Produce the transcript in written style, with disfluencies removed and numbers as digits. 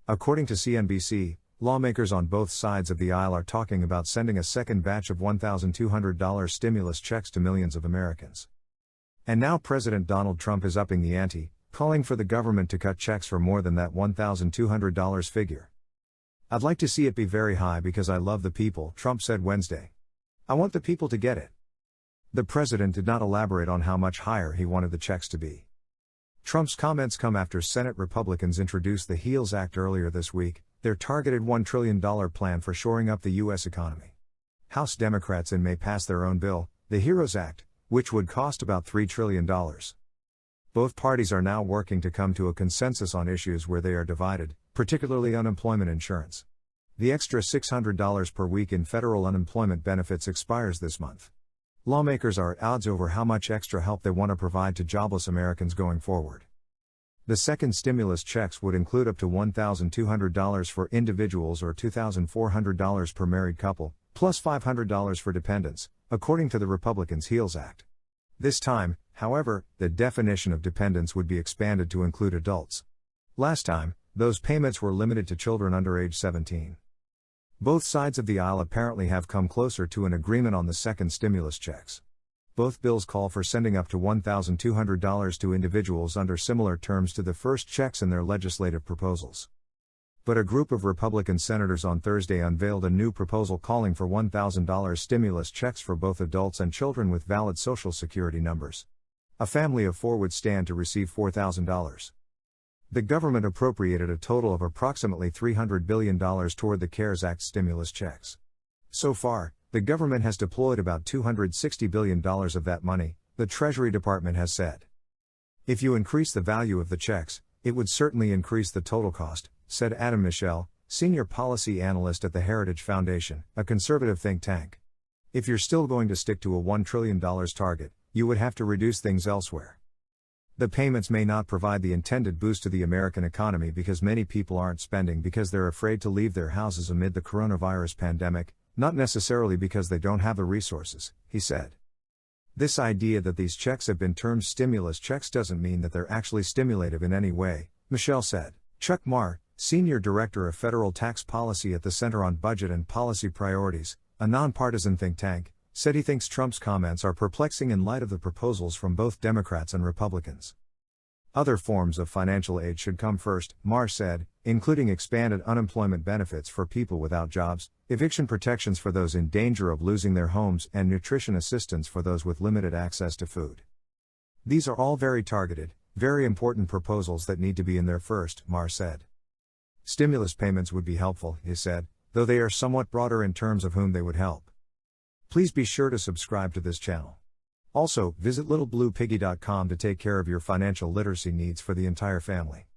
According to CNBC, lawmakers on both sides of the aisle are talking about sending a second batch of $1,200 stimulus checks to millions of Americans. And now President Donald Trump is upping the ante, calling for the government to cut checks for more than that $1,200 figure. "I'd like to see it be very high because I love the people," Trump said Wednesday. "I want the people to get it." The president did not elaborate on how much higher he wanted the checks to be. Trump's comments come after Senate Republicans introduced the HEALS Act earlier this week, their targeted $1 trillion plan for shoring up the U.S. economy. House Democrats in May passed their own bill, the HEROES Act, which would cost about $3 trillion. Both parties are now working to come to a consensus on issues where they are divided, particularly unemployment insurance. The extra $600 per week in federal unemployment benefits expires this month. Lawmakers are at odds over how much extra help they want to provide to jobless Americans going forward. The second stimulus checks would include up to $1,200 for individuals or $2,400 per married couple, plus $500 for dependents, according to the Republicans' HEALS Act. This time, however, the definition of dependents would be expanded to include adults. Last time, those payments were limited to children under age 17. Both sides of the aisle apparently have come closer to an agreement on the second stimulus checks. Both bills call for sending up to $1,200 to individuals under similar terms to the first checks in their legislative proposals. But a group of Republican senators on Thursday unveiled a new proposal calling for $1,000 stimulus checks for both adults and children with valid Social Security numbers. A family of four would stand to receive $4,000. The government appropriated a total of approximately $300 billion toward the CARES Act stimulus checks. So far, the government has deployed about $260 billion of that money, the Treasury Department has said. "If you increase the value of the checks, it would certainly increase the total cost," said Adam Michel, senior policy analyst at the Heritage Foundation, a conservative think tank. "If you're still going to stick to a $1 trillion target, you would have to reduce things elsewhere." The payments may not provide the intended boost to the American economy because many people aren't spending because they're afraid to leave their houses amid the coronavirus pandemic, not necessarily because they don't have the resources, he said. This idea that these checks have been termed stimulus checks doesn't mean that they're actually stimulative in any way, Michel said. Chuck Marr, senior director of federal tax policy at the Center on Budget and Policy Priorities, a nonpartisan think tank, said he thinks Trump's comments are perplexing in light of the proposals from both Democrats and Republicans. Other forms of financial aid should come first, Marr said, including expanded unemployment benefits for people without jobs, eviction protections for those in danger of losing their homes, and nutrition assistance for those with limited access to food. "These are all very targeted, very important proposals that need to be in there first," Marr said. "Stimulus payments would be helpful," he said, though they are somewhat broader in terms of whom they would help. Please be sure to subscribe to this channel. Also, visit littlebluepiggy.com to take care of your financial literacy needs for the entire family.